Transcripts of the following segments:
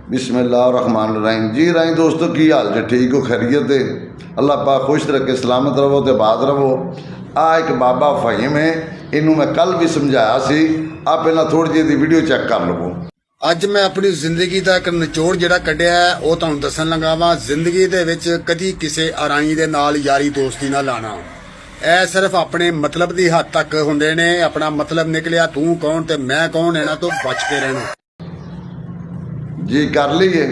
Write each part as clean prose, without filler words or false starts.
बिस्मिल्लाहिर्रहमानिर्रहीम जी राई दोस्तों की हाल जे ठीक हो खैरियत है अल्लाह पाक खुश रखे सलामत रवो तो आबाद रवो। आ एक बाबा फहीम है, इनू मैं कल भी समझाया सी। आ पहला थोड़ी जी दी वीडियो चेक कर लवो। ਅੱਜ ਮੈਂ ਆਪਣੀ ਜ਼ਿੰਦਗੀ ਦਾ ਇੱਕ ਨਿਚੋੜ ਜਿਹੜਾ ਕੱਢਿਆ ਹੈ ਉਹ ਤੁਹਾਨੂੰ ਦੱਸਣ ਲੱਗਾ ਵਾਂ। ਜ਼ਿੰਦਗੀ ਦੇ ਵਿੱਚ ਕਦੀ ਕਿਸੇ ਅਰਾਈ ਦੇ ਨਾਲ ਯਾਰੀ ਦੋਸਤੀ ਨਾ ਲਾਣਾ। ਇਹ ਸਿਰਫ ਆਪਣੇ ਮਤਲਬ ਦੀ ਹੱਦ ਤੱਕ ਹੁੰਦੇ ਨੇ। ਆਪਣਾ ਮਤਲਬ ਨਿਕਲਿਆ ਤੂੰ ਕੌਣ ਤੇ ਮੈਂ ਕੌਣ, ਇਹਨਾਂ ਤੋਂ ਬਚ ਕੇ ਰਹਿਣਾ जी कर लीए।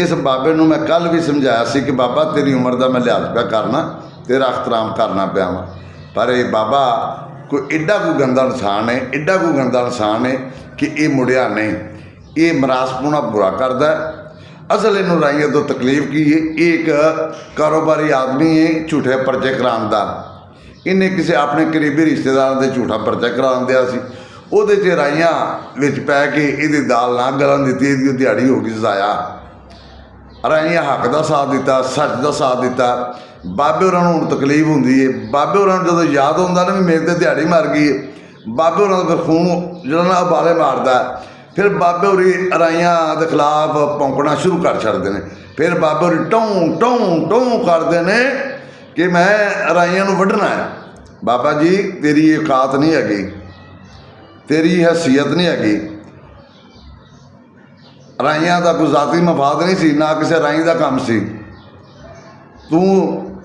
इस बाबे नू मैं कल भी समझाया सी कि बाबा तेरी उम्र का मैं लिहाज पिया करना, तेरा एहतराम करना पिया वा, पर ये बाबा कोई एडा कोई गंदा इंसान है, एडा कोई गंदा इंसान है कि ये मुड़िया नहीं, ये मरासपुना बुरा करता है। असल इनू राइया तो तकलीफ की है, एक कारोबारी आदमी है झूठे परचे कराने का। इन्हें किसी अपने करीबी रिश्तेदारों के झूठा परचा करा दिया सी, ਉਹਦੇ 'ਚ ਰਾਈਆਂ ਵਿੱਚ ਪੈ ਕੇ ਇਹਦੀ ਦਾਲ ਨਾ ਗਲਣ ਦਿੱਤੀ, ਇਹਦੀ ਦਿਹਾੜੀ ਹੋ ਗਈ ਜ਼ਾਇਆ। ਰਾਈਆਂ ਹੱਕ ਦਾ ਸਾਥ ਦਿੱਤਾ, ਸੱਚ ਦਾ ਸਾਥ ਦਿੱਤਾ। ਬਾਬੇ ਹੋਰਾਂ ਨੂੰ ਹੁਣ ਤਕਲੀਫ ਹੁੰਦੀ ਹੈ। ਬਾਬੇ ਹੋਰਾਂ ਨੂੰ ਜਦੋਂ ਯਾਦ ਹੁੰਦਾ ਨਾ ਵੀ ਮੇਰੇ ਤੇ ਦਿਹਾੜੀ ਮਰ ਗਈ ਹੈ, ਬਾਬੇ ਹੋਰਾਂ ਦਾ ਫਿਰ ਖੂਨ ਜਿਹੜਾ ਨਾ ਉਬਾਲੇ ਮਾਰਦਾ। ਫਿਰ ਬਾਬੇ ਹੋਰੀ ਰਾਈਆਂ ਦੇ ਖਿਲਾਫ ਭੌਂਕਣਾ ਸ਼ੁਰੂ ਕਰ ਛੱਡਦੇ ਨੇ। ਫਿਰ ਬਾਬੇ ਹੋਰੀ ਟੋਂ ਟੋਂ ਟੋਂ ਕਰਦੇ ਨੇ ਕਿ ਮੈਂ ਰਾਈਆਂ ਨੂੰ ਵੱਢਣਾ ਹੈ। ਬਾਬਾ ਜੀ ਤੇਰੀ ਔਕਾਤ ਨਹੀਂ ਹੈਗੀ, तेरी हैसीयत नहीं हैगी। राइया का कोई जाती मफाद नहीं सी, ना किसी राई का काम सी। तू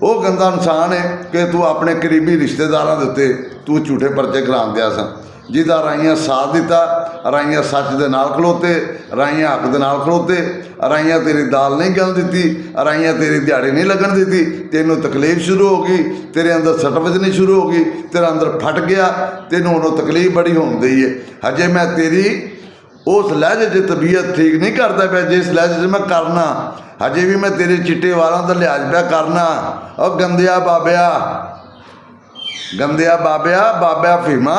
वो गंदा इंसान है कि तू अपने करीबी रिश्तेदारों के उत्ते तू झूठे परचे करा दिया सा, जिदा राइया साथ दिता। राइया सच दे नाल खलोते, राइया हक दे नाल खलोते। राइया तेरी दाल नहीं गल दी, राइया तेरी दिहाड़ी नहीं लगन दी। तेनों तकलीफ शुरू हो गई, तेरे अंदर सट वजनी शुरू हो गई, तेरा अंदर फट गया, तेनों उन्होंने तकलीफ बड़ी होती है। हजे मैं तेरी उस लहजे च तबीयत ठीक नहीं करता पाया जिस लहजे च मैं करना। हजे भी मैं तेरे चिट्टे वालों का लिहाज पिया करना। और गंदिया बाबिया, गंदिया बाबिया, बाबा फहीमा,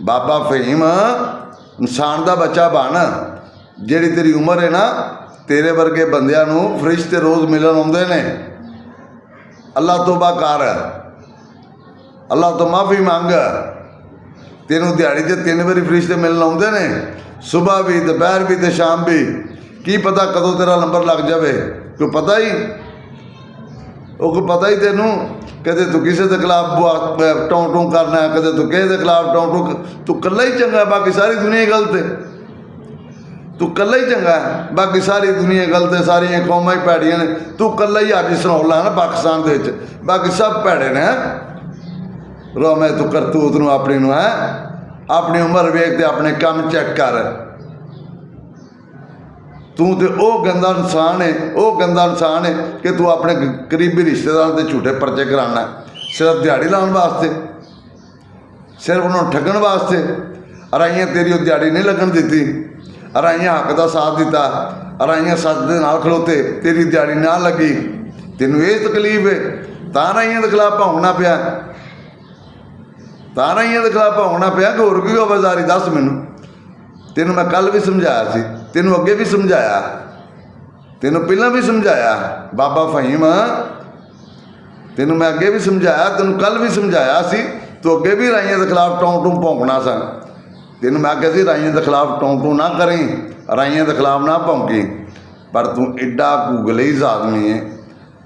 बाबा फहीम इंसान का बच्चा बन। ਜਿਹੜੀ तेरी उम्र है ना, तेरे वर्गे बंदियां नूं फरिश्ते रोज़ मिलन आउंदे ने। अल्लाह तौबा कर, अल्लाह तो माफ़ी मंग। तेनों दिहाड़ी से 3 बारी फरिश्ते मिलन आउंदे ने, सुबह भी, दोपहर भी तो शाम भी। की पता कदों तेरा नंबर लग जाए, कोई पता ही वो कोई पता ही तेनों। कदे तू किसी के खिलाफ टों टों करना है, कदे तू किसी के खिलाफ टों टों। तू कला ही चंगा, बाकी सारी दुनिया गलत है। तू कला ही चंगा है, बाकी सारी दुनिया गलत है, सारिया कौमां ही भैड़ियां ने। तू कला ही अज सुनौला है ना पाकिस्तान दे विच, बाकी सब भैड़े ने। रो मैं तू करतूत नूं अपनी नूं है, अपनी उम्र वेख ते अपने काम चेक कर। तू तो वो गंदा इंसान है, वो गंदा इंसान है कि तू अपने करीबी रिश्तेदारों के झूठे परचे कराना सिर्फ दिहाड़ी लाने वास्ते, सिर्फ उन्होंने ठगन वास्ते। राइयां तेरी वो दिहाड़ी नहीं लगन दी, राइयां हक का साथ दिता, राइयां सच दे नाल खलोते, तेरी दिहाड़ी ना लगी। तेनों ये तकलीफ है, तां राइयां के खिलाफ भौंकना पिया, तां राइयां के खिलाफ भौंकना पिया कि होर कोई आवाजारी दस मैनू। तेनों मैं कल भी समझाया सी, तेनों अगे भी समझाया, तेनों पहला भी समझाया। बाबा फहीम तेनों मैं अगे भी समझाया, तेनों कल भी समझाया सी। तो अगे भी राइयां के खिलाफ टों टों भौंकना सा। तेनों मैं आख्या सी राइयां के खिलाफ टों टों ना करी, राइयां के खिलाफ ना भौंकी। पर तू एडा को गलीज आदमी है,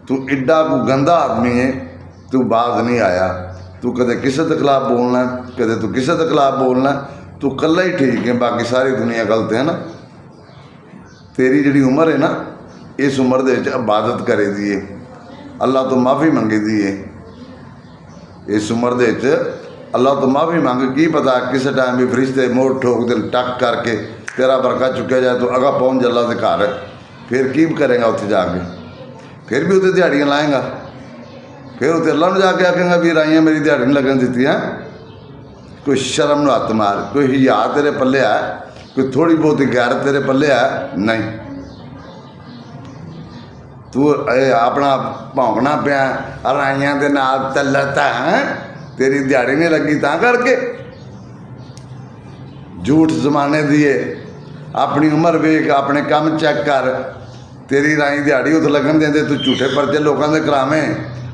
तू एडा को गंदा आदमी है, तू बाज नहीं आया। तू कदे किसी के खिलाफ बोलना, कदे तू किसी के खिलाफ बोलना। तू कला ही ठीक है, बाकी सारी दुनिया गलत है ना। तेरी जिहड़ी उम्र है ना, इस उम्र दे विच इबादत करे दी है, अल्लाह तो माफ़ी मंगी दी है। इस उम्र दे विच अल्लाह तो माफ़ी मंग। की पता किस टाइम भी फरिश्ते मोड़ ठोक दे टक करके तेरा बरका चुकया जाए तो अगा पहुँच अल्लाह के घर। फिर की करेगा उत्थे जाके, फिर भी उत्थे दिहाड़ियाँ लाएगा, फिर उत्थे अल्लाह नूं जाके आखेगा भी राइयां मेरी दिहाड़ी नहीं लगन दी है। कोई शर्म नूं हत्थ मार, कोई हिया तेरे पल्ले है, कोई थोड़ी बहुत गैरत तेरे पल्ले है नहीं। तू अपना भौंकना पिया राइयां दे नाल तलत है, तेरी दिहाड़ी नहीं लगी तां करके। झूठ जमाने दिए, अपनी उम्र वेख, अपने काम चेक कर। तेरी राई दिहाड़ी उत लगन देंदे, तू झूठे परचे लोगों के करावें,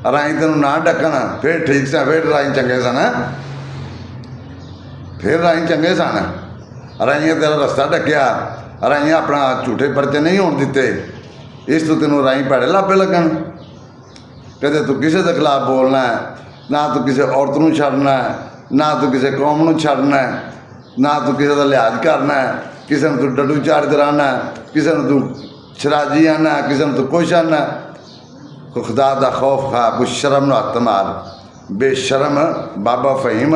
राई तेनों ना ढकन, फिर ठीक सा, फिर राई चंगे सन, फिर राई चंगे सन। राइयां तेरा रस्ता ढकिया, ਰਾਈਆਂ ਆਪਣਾ ਝੂਠੇ ਪਰਚੇ ਨਹੀਂ ਹੋਣ ਦਿੱਤੇ, ਇਸ ਤੋਂ ਤੈਨੂੰ ਰਾਈ ਭੈੜੇ ਲਾਪੇ ਲੱਗਣ। ਕਦੇ ਤੂੰ ਕਿਸੇ ਦੇ ਖਿਲਾਫ ਬੋਲਣਾ ਹੈ, ਨਾ ਤੂੰ ਕਿਸੇ ਔਰਤ ਨੂੰ ਛੱਡਣਾ ਹੈ, ਨਾ ਤੂੰ ਕਿਸੇ ਕੌਮ ਨੂੰ ਛੱਡਣਾ ਹੈ, ਨਾ ਤੂੰ ਕਿਸੇ ਦਾ ਲਿਹਾਜ਼ ਕਰਨਾ ਹੈ, ਕਿਸੇ ਨੂੰ ਤੂੰ ਡੱਡੂ ਚਾੜਦੇ ਰਹਿਣਾ ਹੈ, ਕਿਸੇ ਨੂੰ ਤੂੰ ਸ਼ਰਾਜੀ ਆਣਾ ਹੈ, ਕਿਸੇ ਨੂੰ ਤੂੰ ਕੁਛ ਆਣਾ। ਕੋਈ ਖੁਦਾ ਦਾ ਖੌਫ ਖਾ, ਕੋਈ ਸ਼ਰਮ ਨੂੰ ਹੱਥ ਮਾਰ। ਬੇਸ਼ਰਮ ਬਾਬਾ ਫਹੀਮ,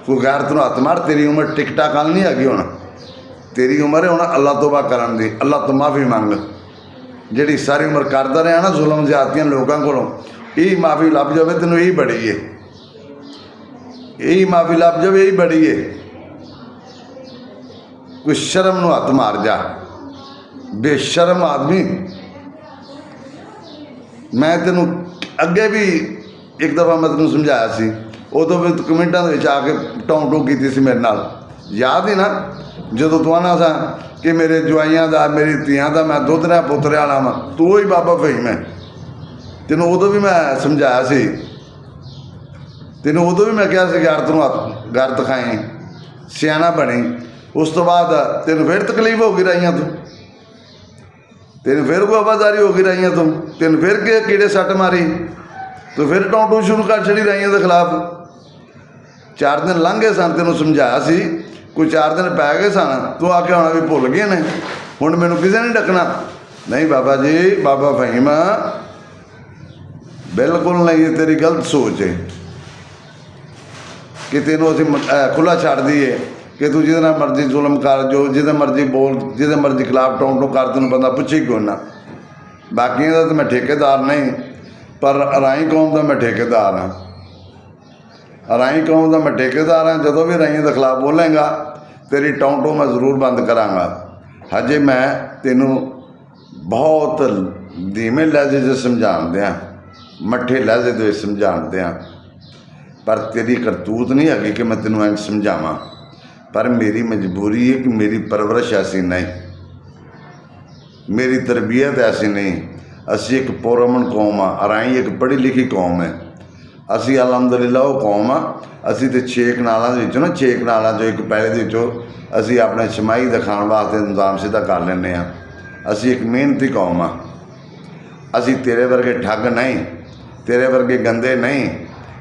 ਕੋਈ ਗੈਰਤ ਨੂੰ ਹੱਥ ਮਾਰ। ਤੇਰੀ ਉਮਰ ਟਿਕਟਾ ਕੱਲ ਨਹੀਂ ਹੈਗੀ ਹੁਣ, ਤੇਰੀ ਉਮਰ ਹੈ ਹੁਣ ਅੱਲਾ ਤੋਬਾ ਕਰਨ ਦੀ, ਅੱਲਾ ਤੋਂ ਮਾਫੀ ਮੰਗ। ਜਿਹੜੀ ਸਾਰੀ ਉਮਰ ਕਰਦਾ ਰਿਹਾ ਨਾ ਜ਼ੁਲਮ ਜ਼ਿਆਦਤੀਆਂ ਲੋਕਾਂ ਕੋਲੋਂ, ਇਹ ਮਾਫੀ ਲੱਭ ਜਾਵੇ ਤੈਨੂੰ, ਇਹੀ ਬੜੀ ਏ। ਇਹੀ ਮਾਫੀ ਲੱਭ ਜਾਵੇ, ਇਹੀ ਬੜੀ ਏ। ਕੋਈ ਸ਼ਰਮ ਨੂੰ ਹੱਥ ਮਾਰ ਜਾ, ਬੇਸ਼ਰਮ ਆਦਮੀ। ਮੈਂ ਤੈਨੂੰ ਅੱਗੇ ਵੀ ਇੱਕ ਦਫਾ ਮੈਂ ਤੈਨੂੰ ਸਮਝਾਇਆ ਸੀ, ਉਦੋਂ ਵੀ ਤੂੰ ਕਮੈਂਟਾਂ ਦੇ ਵਿੱਚ ਆ ਕੇ ਟੌਂ ਕੀਤੀ ਸੀ ਮੇਰੇ ਨਾਲ, ਯਾਦ ਹੀ ਨਾ? ਜਦੋਂ ਤੂੰ ਆਉਣਾ ਸਾਂ ਕਿ ਮੇਰੇ ਜਵਾਈਆਂ ਦਾ, ਮੇਰੀ ਧੀਆਂ ਦਾ ਮੈਂ ਦੁੱਧ ਰਿਹਾ ਪੁੱਤਰਿਆ ਵਾਲਾ ਵਾਂ, ਤੂੰ ਹੀ ਬਾਬਾ ਫਹੀਮ ਹੈ। ਤੈਨੂੰ ਉਦੋਂ ਵੀ ਮੈਂ ਸਮਝਾਇਆ ਸੀ, ਤੈਨੂੰ ਉਦੋਂ ਵੀ ਮੈਂ ਕਿਹਾ ਸੀ ਗੈਰਤ ਨੂੰ ਗੈਰਤ ਖਾਈ, ਸਿਆਣਾ ਬਣੀ। ਉਸ ਤੋਂ ਬਾਅਦ ਤੈਨੂੰ ਫਿਰ ਤਕਲੀਫ ਹੋ ਗਈ ਰਾਈਆਂ ਤੋਂ, ਤੈਨੂੰ ਫਿਰ ਕੋਈ ਆਵਾਜ਼ਾਰੀ ਹੋ ਗਈ ਰਾਈਆਂ ਤੋਂ, ਤੈਨੂੰ ਫਿਰ ਕੀੜੇ ਸੱਟ ਮਾਰੀ, ਤੂੰ ਫਿਰ ਟੌਂ ਸ਼ੁਰੂ ਕਰ ਛੜੀ ਰਾਈਆਂ ਦੇ ਖਿਲਾਫ। 4 ਦਿਨ ਲੰਘ ਗਏ ਸਨ, ਤੈਨੂੰ ਸਮਝਾਇਆ ਸੀ, ਕੋਈ 4 ਦਿਨ ਪੈ ਗਏ ਸਨ, ਤੂੰ ਆ ਕੇ ਹੁਣ ਵੀ ਭੁੱਲ ਗਏ ਨੇ, ਹੁਣ ਮੈਨੂੰ ਕਿਸੇ ਨੇ ਡੱਕਣਾ ਨਹੀਂ। ਬਾਬਾ ਜੀ, ਬਾਬਾ ਫਹੀਮ ਬਿਲਕੁਲ ਨਹੀਂ, ਇਹ ਤੇਰੀ ਗਲਤ ਸੋਚ ਹੈ ਕਿ ਤੈਨੂੰ ਅਸੀਂ ਖੁੱਲ੍ਹਾ ਛੱਡ ਦਈਏ ਕਿ ਤੂੰ ਜਿਹਦੇ ਨਾਲ ਮਰਜ਼ੀ ਜ਼ੁਲਮ ਕਰ, ਜੋ ਜਿਹਦੇ ਮਰਜ਼ੀ ਬੋਲ, ਜਿਹਦੇ ਮਰਜ਼ੀ ਖਿਲਾਫ ਟੌਂ ਕਰ, ਤੈਨੂੰ ਬੰਦਾ ਪੁੱਛੇ ਕਿਉਂ ਨਾ। ਬਾਕੀਆਂ ਦਾ ਤਾਂ ਮੈਂ ਠੇਕੇਦਾਰ ਨਹੀਂ, ਪਰ ਰਾਈ ਕੌਮ ਦਾ ਮੈਂ ਠੇਕੇਦਾਰ ਹਾਂ। ਰਾਈ ਕੌਮ ਦਾ ਮੈਂ ਠੇਕੇਦਾਰ ਹਾਂ। ਜਦੋਂ ਵੀ ਰਾਈਆਂ ਦੇ ਖਿਲਾਫ ਬੋਲੇਗਾ ਤੇਰੀ ਟੌਂ ਮੈਂ ਜ਼ਰੂਰ ਬੰਦ ਕਰਾਂਗਾ। ਹਜੇ ਮੈਂ ਤੈਨੂੰ ਬਹੁਤ ਧੀਮੇ ਲਹਿਜੇ 'ਚ ਸਮਝਾਉਂਦਿਆਂ, ਮੱਠੇ ਲਹਿਜੇ ਦੇ ਵਿੱਚ ਸਮਝਾਉਂਦਿਆਂ, ਪਰ ਤੇਰੀ ਕਰਤੂਤ ਨਹੀਂ ਹੈਗੀ ਕਿ ਮੈਂ ਤੈਨੂੰ ਇੰਝ ਸਮਝਾਵਾਂ। ਪਰ ਮੇਰੀ ਮਜਬੂਰੀ ਹੈ ਕਿ ਮੇਰੀ ਪਰਵਰਿਸ਼ ਐਸੀ ਨਹੀਂ, ਮੇਰੀ ਤਰਬੀਅਤ ਐਸੀ ਨਹੀਂ। ਅਸੀਂ ਇੱਕ ਪੁਰਅਮਨ ਕੌਮ ਆ, ਰਾਈ ਇੱਕ ਪੜ੍ਹੀ ਲਿਖੀ ਕੌਮ ਹੈ। ਅਸੀਂ ਅਲਹਮਦੁਲਿਲਾ ਉਹ ਕੌਮ ਆ। ਅਸੀਂ ਤਾਂ 6 ਕਨਾਲਾਂ ਦੇ ਵਿੱਚੋਂ ਨਾ 6 ਕਨਾਲਾਂ 'ਚੋਂ ਇੱਕ ਪਹਿਲੇ ਦੇ ਵਿੱਚੋਂ ਅਸੀਂ ਆਪਣੇ ਛਮਾਈ ਦਿਖਾਉਣ ਵਾਸਤੇ ਨਿਜ਼ਾਮ ਸਿੱਧਾ ਕਰ ਲੈਂਦੇ ਹਾਂ। ਅਸੀਂ ਇੱਕ ਮਿਹਨਤੀ ਕੌਮ ਆ। ਅਸੀਂ ਤੇਰੇ ਵਰਗੇ ਠੱਗ ਨਹੀਂ, ਤੇਰੇ ਵਰਗੇ ਗੰਦੇ ਨਹੀਂ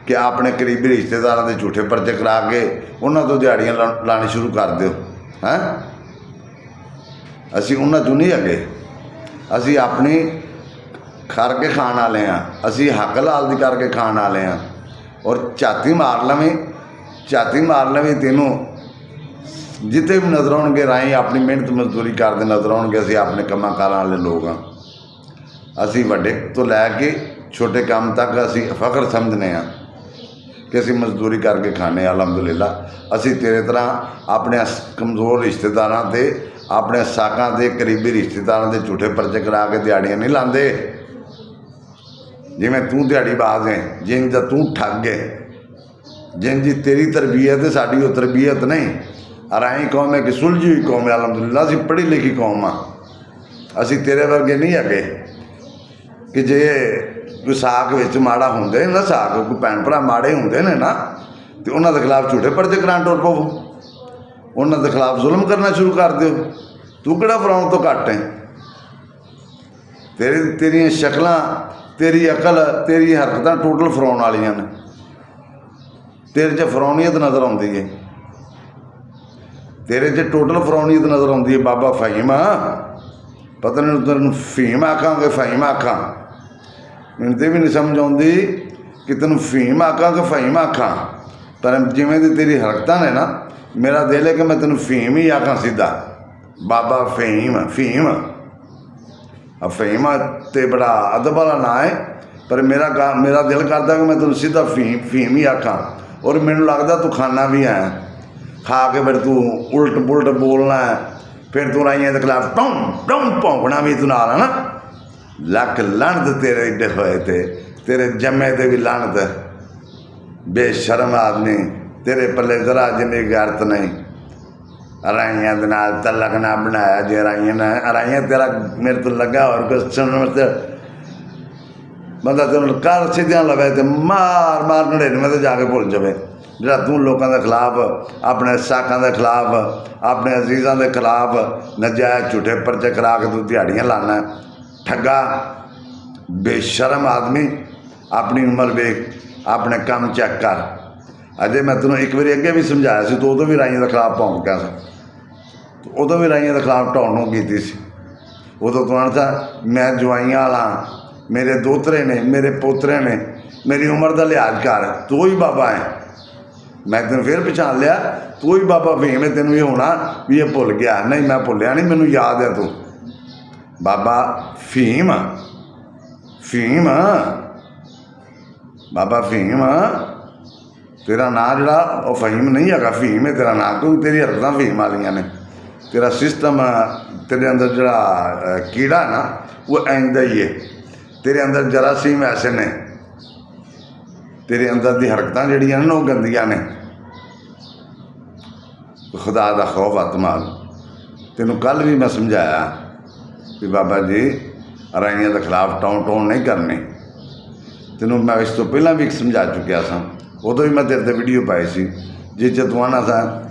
ਕਿ ਆਪਣੇ ਕਰੀਬੀ ਰਿਸ਼ਤੇਦਾਰਾਂ ਦੇ ਝੂਠੇ ਪਰਚੇ ਕਰਾ ਕੇ ਉਹਨਾਂ ਤੋਂ ਦਿਹਾੜੀਆਂ ਲਾਣੀ ਸ਼ੁਰੂ ਕਰ ਦਿਓ। ਹੈਂ, ਅਸੀਂ ਉਹਨਾਂ 'ਚੋਂ ਨਹੀਂ ਹੈਗੇ। ਅਸੀਂ ਆਪਣੀ ਕਰਕੇ ਖਾਣ ਵਾਲੇ ਹਾਂ, ਅਸੀਂ ਹੱਕ ਲਾਲ ਦੀ ਕਰਕੇ ਖਾਣ ਵਾਲੇ ਹਾਂ। ਔਰ ਝਾਤੀ ਮਾਰ ਲਵੇਂ ਤੈਨੂੰ ਜਿੱਥੇ ਵੀ ਨਜ਼ਰ ਆਉਣਗੇ ਰਾਹੀਂ ਆਪਣੀ ਮਿਹਨਤ ਮਜ਼ਦੂਰੀ ਕਰਦੇ ਨਜ਼ਰ ਆਉਣਗੇ। ਅਸੀਂ ਆਪਣੇ ਕੰਮਾਂ ਕਾਰਾਂ ਵਾਲੇ ਲੋਕ ਹਾਂ। ਅਸੀਂ ਵੱਡੇ ਤੋਂ ਲੈ ਕੇ ਛੋਟੇ ਕੰਮ ਤੱਕ ਅਸੀਂ ਫਖਰ ਸਮਝਦੇ ਹਾਂ ਕਿ ਅਸੀਂ ਮਜ਼ਦੂਰੀ ਕਰਕੇ ਖਾਂਦੇ ਹਾਂ। ਅਲਹਮਦੁਲਿਲਾ ਅਸੀਂ ਤੇਰੇ ਤਰ੍ਹਾਂ ਆਪਣੇ ਕਮਜ਼ੋਰ ਰਿਸ਼ਤੇਦਾਰਾਂ ਤੇ, ਆਪਣੇ ਸਾਕਾਂ ਦੇ ਕਰੀਬੀ ਰਿਸ਼ਤੇਦਾਰਾਂ ਦੇ ਝੂਠੇ ਪਰਚੇ ਕਰਾ ਕੇ ਦਿਹਾੜੀਆਂ ਨਹੀਂ ਲਾਉਂਦੇ। ਜਿਵੇਂ ਤੂੰ ਦਿਹਾੜੀਬਾਜ਼ ਹੈ, ਜਿੰਜ ਦਾ ਤੂੰ ਠੱਗ ਹੈ, ਜਿੰਜ ਦੀ ਤੇਰੀ ਤਰਬੀਅਤ ਹੈ, ਸਾਡੀ ਉਹ ਤਰਬੀਅਤ ਨਹੀਂ। ਰਾਈ ਕੌਮ ਹੈ ਕਿ ਸੁਲਝੀ ਹੋਈ ਕੌਮ ਹੈ। ਅਲਹਮਦੁਲਿਲਾ ਅਸੀਂ ਪੜ੍ਹੀ ਲਿਖੀ ਕੌਮ ਆ। ਅਸੀਂ ਤੇਰੇ ਵਰਗੇ ਨਹੀਂ ਹੈਗੇ ਕਿ ਜੇ ਕੋਈ ਸਾਕ ਵਿੱਚ ਮਾੜਾ ਹੁੰਦੇ ਨਾ, ਸਾਕ ਕੋਈ ਭੈਣ ਭਰਾ ਮਾੜੇ ਹੁੰਦੇ ਨੇ ਨਾ, ਅਤੇ ਉਹਨਾਂ ਦੇ ਖਿਲਾਫ ਝੂਠੇ ਪਰਚੇ ਕਰਾਉਣ ਟੁਰ ਪਵੋ, ਉਹਨਾਂ ਦੇ ਖਿਲਾਫ ਜ਼ੁਲਮ ਕਰਨਾ ਸ਼ੁਰੂ ਕਰ ਦਿਓ। ਤੂੰ ਕਿਹੜਾ ਫਰਾਉਣ ਤੋਂ ਘੱਟ ਹੈ? ਤੇਰੀਆਂ ਸ਼ਕਲਾਂ, ਤੇਰੀ ਅਕਲ, ਤੇਰੀ ਹਰਕਤਾਂ ਟੋਟਲ ਫਰਾਉਣ ਵਾਲੀਆਂ ਨੇ। ਤੇਰੇ 'ਚ ਫਰਾਉਣੀਅਤ ਨਜ਼ਰ ਆਉਂਦੀ ਹੈ, ਤੇਰੇ 'ਚ ਟੋਟਲ ਫਰਾਉਣੀਅਤ ਨਜ਼ਰ ਆਉਂਦੀ ਹੈ। ਬਾਬਾ ਫਹੀਮ ਪਤਾ ਨਹੀਂ ਤੈਨੂੰ ਫਹੀਮ ਆਖਾਂਗੇ ਫਹੀਮ ਆਖਾਂ, ਮੈਨੂੰ ਤੇ ਵੀ ਨਹੀਂ ਸਮਝ ਆਉਂਦੀ ਕਿ ਤੈਨੂੰ ਫਹੀਮ ਆਖਾਂ ਕਿ ਫਹੀਮ ਆਖਾਂ। ਪਰ ਜਿਵੇਂ ਦੀ ਤੇਰੀ ਹਰਕਤਾਂ ਨੇ ਨਾ, ਮੇਰਾ ਦਿਲ ਹੈ ਕਿ ਮੈਂ ਤੈਨੂੰ ਫਹੀਮ ਹੀ ਆਖਾਂ ਸਿੱਧਾ। ਬਾਬਾ ਫਹੀਮ ਫਹੀਮ ਤੇ ਬੜਾ ਅਦਬ ਵਾਲਾ ਨਾਂ ਹੈ, ਪਰ ਮੇਰਾ ਦਿਲ ਕਰਦਾ ਕਿ ਮੈਂ ਤੈਨੂੰ ਸਿੱਧਾ ਫਹੀਮ ਹੀ ਆਖਾਂ। ਔਰ ਮੈਨੂੰ ਲੱਗਦਾ ਤੂੰ ਖਾਣਾ ਵੀ ਹੈ, ਖਾ ਕੇ ਫਿਰ ਤੂੰ ਉਲਟ ਪੁਲਟ ਬੋਲਣਾ ਹੈ, ਫਿਰ ਤੂੰ ਰਾਈਆਂ ਦੇ ਖਿਲਾਫ ਟੌਂ ਭੌਂਕਣਾ ਵੀ ਤੂੰ ਨਾਲ ਹੈ ਨਾ। ਲੱਖ ਲਾਹਨਤ ਤੇਰੇ ਏਡੇ ਹੋਏ ਤੇ, ਤੇਰੇ ਜੰਮੇ ਤੇ ਵੀ ਲਾਹਨਤ। ਬੇਸ਼ਰਮ ਆਦਮੀ, ਤੇਰੇ ਪੱਲੇ ਜ਼ਰਾ ਜਿੰਨੀ ਗੈਰਤ ਨਹੀਂ। ਰਾਈਆਂ ਦੇ ਨਾਲ ਤਲਕ ਨਾ ਬਣਾਇਆ ਜੇ ਰਾਈਆਂ ਤੇਰਾ ਮੇਰੇ ਤੋਂ ਲੱਗਾ ਹੋਰ ਕੁਛ ਸੁਣਨ ਵਾਸਤੇ ਬੰਦਾ ਤੈਨੂੰ ਕਰ ਸਿੱਧਿਆਂ ਲਵੇ ਤੇ ਮਾਰ 99 ਤੇ ਜਾ ਕੇ ਭੁੱਲ ਜਾਵੇ। ਜਿਹੜਾ ਤੂੰ ਲੋਕਾਂ ਦੇ ਖਿਲਾਫ, ਆਪਣੇ ਸਾਕਾਂ ਦੇ ਖਿਲਾਫ, ਆਪਣੇ ਅਜ਼ੀਜ਼ਾਂ ਦੇ ਖਿਲਾਫ ਨਜਾਇਜ਼ ਝੂਠੇ ਪਰਚੇ ਕਰਾ ਕੇ ਤੂੰ ਦਿਹਾੜੀਆਂ ਲਾਣਾ। ਠੱਗਾ, ਬੇਸ਼ਰਮ ਆਦਮੀ। ਆਪਣੀ ਉਮਰ ਵੇਖ, ਆਪਣੇ ਕੰਮ ਚੈੱਕ ਕਰ। ਅਜੇ ਮੈਂ ਤੈਨੂੰ ਇੱਕ ਵਾਰੀ ਅੱਗੇ ਵੀ ਸਮਝਾਇਆ ਸੀ, ਤੂੰ ਉਦੋਂ ਵੀ ਰਾਈਆਂ ਦੇ ਖਿਲਾਫ ਭੌਂਕਿਆ ਸੀ, ਉਦੋਂ ਵੀ ਰਾਈਆਂ ਦੇ ਖਿਲਾਫ ਢਾਉਣ ਕੀਤੀ ਸੀ। ਉਦੋਂ ਤੂੰ ਆਂਦਾ ਮੈਂ ਜਵਾਈਆਂ ਵਾਲਾ, ਮੇਰੇ ਦੋਤਰੇ ਨੇ, ਮੇਰੇ ਪੋਤਰੇ ਨੇ, ਮੇਰੀ ਉਮਰ ਦਾ ਲਿਹਾਜ਼ ਕਰ, ਤੂੰ ਹੀ ਬਾਬਾ ਹੈ। ਮੈਂ ਤੈਨੂੰ ਫਿਰ ਪਛਾਣ ਲਿਆ, ਤੂੰ ਹੀ ਬਾਬਾ ਫਹੀਮ ਹੈ। ਤੈਨੂੰ ਇਹ ਹੋਣਾ ਵੀ ਇਹ ਭੁੱਲ ਗਿਆ। ਨਹੀਂ, ਮੈਂ ਭੁੱਲਿਆ ਨਹੀਂ, ਮੈਨੂੰ ਯਾਦ ਹੈ ਤੂੰ ਬਾਬਾ ਫਹੀਮ, ਫਹੀਮ, ਬਾਬਾ ਫਹੀਮ। ਤੇਰਾ ਨਾਂ ਜਿਹੜਾ ਉਹ ਫਹੀਮ ਨਹੀਂ ਹੈਗਾ, ਫਹੀਮ ਹੈ ਤੇਰਾ ਨਾਂ, ਕਿਉਂਕਿ ਤੇਰੀ ਹਰਕਤਾਂ ਫਹੀਮ ਵਾਲੀਆਂ ਨੇ। ਤੇਰਾ ਸਿਸਟਮ, ਤੇਰੇ ਅੰਦਰ ਜਿਹੜਾ ਕੀੜਾ ਨਾ ਉਹ ਇੰਦਾ ਹੀ ਹੈ। ਤੇਰੇ ਅੰਦਰ ਜਰਾਸੀਮ ਐਸੇ ਨੇ, ਤੇਰੇ ਅੰਦਰ ਦੀ ਹਰਕਤਾਂ ਜਿਹੜੀਆਂ ਨੇ ਉਹ ਗੰਦੀਆਂ ਨੇ। ਖੁਦਾ ਦਾ ਖੌਫ ਹੱਥ ਮਾਰ। ਤੈਨੂੰ ਕੱਲ੍ਹ ਵੀ ਮੈਂ ਸਮਝਾਇਆ ਕਿ ਬਾਬਾ ਜੀ ਰਾਈਆਂ ਦੇ ਖਿਲਾਫ ਟੌਣ ਨਹੀਂ ਕਰਨੀ। ਤੈਨੂੰ ਮੈਂ ਇਸ ਤੋਂ ਪਹਿਲਾਂ ਵੀ ਸਮਝਾ ਚੁੱਕਿਆ ਸਾਂ, ਉਦੋਂ ਵੀ ਮੈਂ ਤੇਰੇ 'ਤੇ ਵੀਡੀਓ ਪਾਈ ਸੀ, ਜਿਸ 'ਚ ਤੂੰ ਆਉਣਾ ਸਾਂ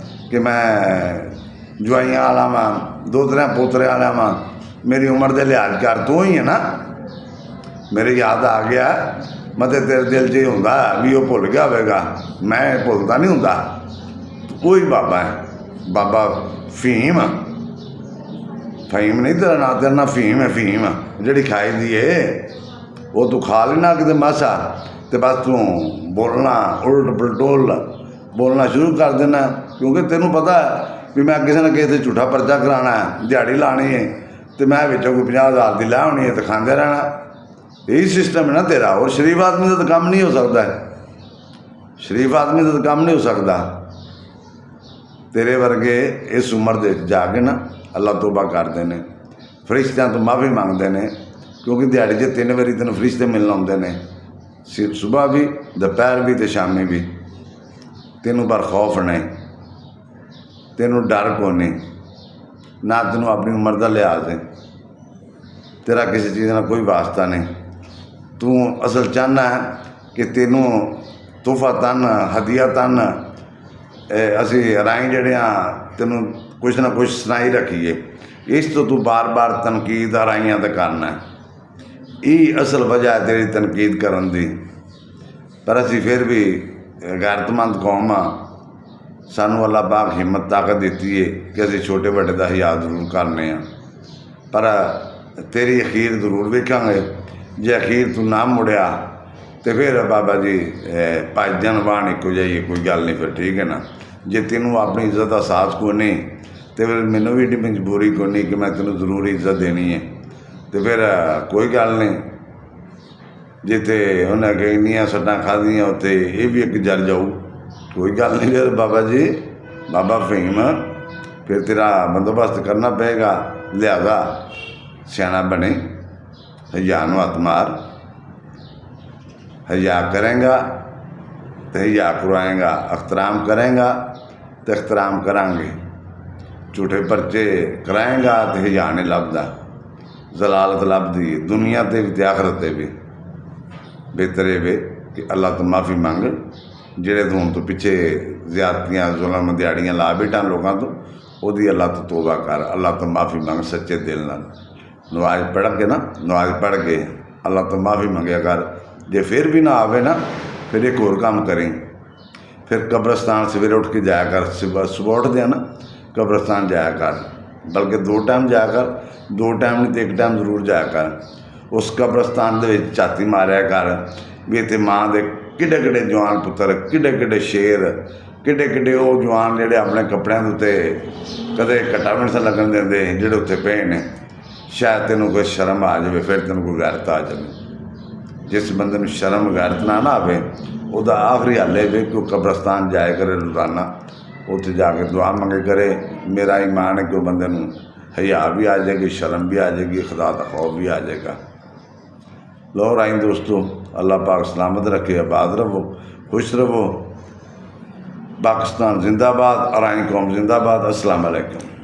ਕਿ ਮੈਂ ਜਵਾਈਆਂ ਵਾਲਾ ਵਾਂ, ਦੋਤਰਿਆਂ ਪੋਤਰਿਆਂ ਵਾਲਾ ਵਾਂ, ਮੇਰੀ ਉਮਰ ਦੇ ਲਿਹਾਜ਼ ਕਰ। ਤੂੰ ਹੀ ਹੈ ਨਾ। ਮੇਰੇ ਯਾਦ ਆ ਗਿਆ, ਮੈਂ ਤੇ ਤੇਰੇ ਦਿਲ 'ਚ ਹੀ ਹੁੰਦਾ ਵੀ ਉਹ ਭੁੱਲ ਗਿਆ ਹੋਵੇਗਾ। ਮੈਂ ਭੁੱਲਦਾ ਨਹੀਂ ਹੁੰਦਾ। ਕੋਈ ਬਾਬਾ ਹੈ, ਬਾਬਾ ਫਹੀਮ। ਫਹੀਮ ਨਹੀਂ ਤੇਰਾ ਨਾਂ, ਤੇਰਾ ਨਾਂ ਫਹੀਮ ਹੈ। ਫਹੀਮ ਜਿਹੜੀ ਖਾਈ ਦੀ ਏ ਉਹ ਤੂੰ ਖਾ ਲੈਣਾ ਕਿਤੇ ਮਾਸਾ, ਅਤੇ ਬਸ ਤੂੰ ਬੋਲਣਾ ਉਲਟ ਪਲਟੋਲ ਬੋਲਣਾ ਸ਼ੁਰੂ ਕਰ ਦੇਣਾ। ਕਿਉਂਕਿ ਤੈਨੂੰ ਪਤਾ ਵੀ ਮੈਂ ਕਿਸੇ ਨਾ ਕਿਸੇ 'ਤੇ ਝੂਠਾ ਪਰਚਾ ਕਰਾਉਣਾ ਹੈ, ਦਿਹਾੜੀ ਲਾਣੀ ਹੈ, ਅਤੇ ਮੈਂ ਵਿੱਚੋਂ ਕੋਈ 50,000 ਦੀ ਲੈ ਆਉਣੀ ਹੈ ਅਤੇ ਖਾਂਦੇ ਰਹਿਣਾ। ਇਹੀ ਸਿਸਟਮ ਹੈ ਨਾ ਤੇਰਾ। ਔਰ ਸ਼ਰੀਫ ਆਦਮੀ ਦਾ ਤਾਂ ਕੰਮ ਨਹੀਂ ਹੋ ਸਕਦਾ। ਸ਼ਰੀਫ ਆਦਮੀ ਦਾ ਤਾਂ ਕੰਮ ਨਹੀਂ ਹੋ ਸਕਦਾ। ਤੇਰੇ ਵਰਗੇ ਇਸ ਉਮਰ ਦੇ ਵਿੱਚ ਜਾ ਕੇ ਨਾ ਅੱਲਾ ਤੋਬਾ ਕਰਦੇ ਨੇ, ਫਰਿਸ਼ਤਿਆਂ ਤੋਂ ਮਾਫੀ ਮੰਗਦੇ ਨੇ। ਕਿਉਂਕਿ ਦਿਹਾੜੀ 'ਚ 3 ਵਾਰੀ ਤੈਨੂੰ ਫਰਿਸ਼ਤੇ ਮਿਲਣ ਆਉਂਦੇ ਨੇ, ਸੁਬਾਹ ਵੀ, ਦੁਪਹਿਰ ਵੀ ਅਤੇ ਸ਼ਾਮੀ ਵੀ। ਤੈਨੂੰ ਪਰ ਖੌਫ ਨਹੀਂ, ਤੈਨੂੰ ਡਰ ਕੋ ਨਹੀਂ, ਨਾ ਤੈਨੂੰ ਆਪਣੀ ਉਮਰ ਦਾ ਲਿਹਾਜ਼ ਹੈ। ਤੇਰਾ ਕਿਸੇ ਚੀਜ਼ ਨਾਲ ਕੋਈ ਵਾਸਤਾ ਨਹੀਂ। ਤੂੰ ਅਸਲ ਚਾਹੁੰਦਾ ਹੈ ਕਿ ਤੈਨੂੰ ਤੋਹਫਾ ਤਨ, ਹਦੀਆ ਤਨ, ਅਸੀਂ ਰਾਹੀਂ ਜਿਹੜੇ ਹਾਂ ਤੈਨੂੰ ਕੁਛ ਨਾ ਕੁਛ ਸੁਣਾਈ ਰੱਖੀਏ। ਇਸ ਤੋਂ ਤੂੰ ਬਾਰ-ਬਾਰ ਤਨਕੀਦ ਰਾਈਆਂ 'ਤੇ ਕਰਨਾ। ਇਹ ਅਸਲ ਵਜ੍ਹਾ ਹੈ ਤੇਰੀ ਤਨਕੀਦ ਕਰਨ ਦੀ। ਪਰ ਅਸੀਂ ਫਿਰ ਵੀ ਗੈਰਤਮੰਦ ਕੌਮ ਆ। ਸਾਨੂੰ ਅੱਲਾ ਪਾਕ ਹਿੰਮਤ ਤਾਕਤ ਦਿੱਤੀ ਹੈ ਕਿ ਅਸੀਂ ਛੋਟੇ ਵੱਡੇ ਦਾ ਹਿਆ ਜ਼ਰੂਰ ਕਰਨੇ ਆ। ਪਰ ਤੇਰੀ ਅਖੀਰ ਜ਼ਰੂਰ ਵੇਖਾਂਗੇ। ਜੇ ਅਖੀਰ ਤੂੰ ਨਾ ਮੁੜਿਆ ਅਤੇ ਫਿਰ ਬਾਬਾ ਜੀ ਭੱਜ ਜਾਣ ਬਾਣ ਇੱਕੋ ਜਾਈਏ, ਕੋਈ ਗੱਲ ਨਹੀਂ। ਫਿਰ ਠੀਕ ਹੈ ਨਾ। ਜੇ ਤੈਨੂੰ ਆਪਣੀ ਇੱਜ਼ਤ ਦਾ ਅਹਿਸਾਸ ਕੋਈ ਨਹੀਂ ਅਤੇ ਫਿਰ ਮੈਨੂੰ ਵੀ ਏਡੀ ਮਜਬੂਰੀ ਕੋਈ ਨਹੀਂ ਕਿ ਮੈਂ ਤੈਨੂੰ ਜ਼ਰੂਰ ਇੱਜ਼ਤ ਦੇਣੀ ਹੈ। ਅਤੇ ਫਿਰ ਕੋਈ ਗੱਲ ਨਹੀਂ। ਜਿੱਥੇ ਉਹਨੇ ਕਿ ਇੰਨੀਆਂ ਸੱਟਾਂ ਖਾਧੀਆਂ ਉੱਥੇ ਇਹ ਵੀ ਇੱਕ ਜਰ ਜਾਊ। ਕੋਈ ਗੱਲ ਨਹੀਂ। ਫਿਰ ਬਾਬਾ ਜੀ, ਬਾਬਾ ਫਹੀਮ, ਫਿਰ ਤੇਰਾ ਬੰਦੋਬਸਤ ਕਰਨਾ ਪਏਗਾ। ਲਿਹਾਜ਼ਾ ਸਿਆਣਾ ਬਣੇ, ਹਿਆ ਨੂੰ ਹੱਥ ਮਾਰ। ਹਿਆ ਕਰੇਂਗਾ ਅਤੇ ਹਿਆ ਕਰਵਾਏਂਗਾ, ਅਖਤਰਾਮ ਕਰੇਂਗਾ ਅਤੇ ਅਖਤਰਾਮ ਕਰਾਂਗੇ। ਝੂਠੇ ਪਰਚੇ ਕਰਾਏਂਗਾ ਅਤੇ ਹਿਆ ਨਹੀਂ ਲੱਭਦਾ। ਜ਼ਲਾਲਤ ਲੱਭਦੀ ਦੁਨੀਆ 'ਤੇ ਵੀ ਅਤੇ ਆਖਰਤ 'ਤੇ ਵੀ। ਬਿਹਤਰ ਇਹ ਵੇ ਕਿ ਅੱਲਾ ਤੋਂ ਮਾਫੀ ਮੰਗ। ਜਿਹੜੇ ਤੂੰ ਹੁਣ ਤੋਂ ਪਿੱਛੇ ਜ਼ਿਆਦਤੀਆਂ, ਜ਼ੁਲਮ, ਦਿਹਾੜੀਆਂ ਲਾ ਬੈਠਾ ਲੋਕਾਂ ਤੋਂ, ਉਹਦੀ ਅੱਲਾ ਤੋਂ ਤੋਬਾ ਕਰ। ਅੱਲਾ ਤੋਂ ਮਾਫੀ ਮੰਗ ਸੱਚੇ ਦਿਲ ਨਾਲ। ਨਮਾਜ਼ ਪੜ੍ਹ ਕੇ ਨਾ, ਨਮਾਜ਼ ਪੜ੍ਹ ਕੇ ਅੱਲਾ ਤੋਂ ਮਾਫੀ ਮੰਗਿਆ ਕਰ। ਜੇ ਫਿਰ ਵੀ ਨਾ ਆਵੇ ਨਾ, ਫਿਰ ਇੱਕ ਹੋਰ ਕੰਮ ਕਰੀ। ਫਿਰ ਕਬਰਸਤਾਨ ਸਵੇਰੇ ਉੱਠ ਕੇ ਜਾਇਆ ਕਰ। ਸੁਬਹ ਉੱਠਦੇ ਆ ਨਾ, ਕਬਰਸਤਾਨ ਜਾਇਆ ਕਰ। ਬਲਕਿ 2 ਟਾਈਮ ਜਾਇਆ ਕਰ। 2 ਟਾਈਮ ਨਹੀਂ ਤਾਂ 1 ਟਾਈਮ ਜ਼ਰੂਰ ਜਾਇਆ ਕਰ। ਉਸ ਕਬਰਸਤਾਨ ਦੇ ਵਿੱਚ ਝਾਤੀ ਮਾਰਿਆ ਕਰ ਵੀ ਇੱਥੇ ਮਾਂ ਦੇ ਕਿੱਡੇ ਕਿੱਡੇ ਜਵਾਨ ਪੁੱਤਰ, ਕਿੱਡੇ ਕਿੱਡੇ ਸ਼ੇਰ, ਕਿੱਡੇ ਕਿੱਡੇ ਉਹ ਜਵਾਨ ਜਿਹੜੇ ਆਪਣੇ ਕੱਪੜਿਆਂ ਦੇ ਉੱਤੇ ਕਦੇ ਘੱਟਾ ਵੀ ਨਹੀਂ ਲੱਗਣ ਦਿੰਦੇ, ਜਿਹੜੇ ਉੱਥੇ ਪਏ ਨੇ। ਸ਼ਾਇਦ ਤੈਨੂੰ ਕੋਈ ਸ਼ਰਮ ਆ ਜਾਵੇ, ਫਿਰ ਤੈਨੂੰ ਕੋਈ ਗੈਰਤ ਆ ਜਾਵੇ। ਜਿਸ ਬੰਦੇ ਨੂੰ ਸ਼ਰਮ ਗੈਰਤ ਨਾ ਆਵੇ, ਉਹਦਾ ਆਖਰੀ ਹੱਲ ਇਹ ਵੇ ਕਿ ਉਹ ਕਬਰਸਤਾਨ ਜਾਇਆ ਕਰੇ ਰੋਜ਼ਾਨਾ। ਉੱਥੇ ਜਾ ਕੇ ਦੁਆ ਮੰਗੇ ਕਰੇ। ਮੇਰਾ ਈਮਾਨ ਹੈ ਕਿ ਉਹ ਬੰਦੇ ਨੂੰ ਹਿਆ ਵੀ ਆ ਜਾਏਗੀ, ਸ਼ਰਮ ਵੀ ਆ ਜਾਏਗੀ, ਖੁਦਾ ਦਾ ਖੌਫ ਵੀ ਆ ਜਾਏਗਾ। ਲੋ ਰਾਈਂ ਦੋਸਤੋ, ਅੱਲਾਹ ਪਾਕ ਸਲਾਮਤ ਰੱਖੇ। ਆਬਾਦ ਰਹੋ, ਖੁਸ਼ ਰਹੋ। ਪਾਕਿਸਤਾਨ ਜ਼ਿੰਦਾਬਾਦ, ਰਾਈਂ ਕੌਮ ਜ਼ਿੰਦਾਬਾਦ। अस्सलाम वालेकुम।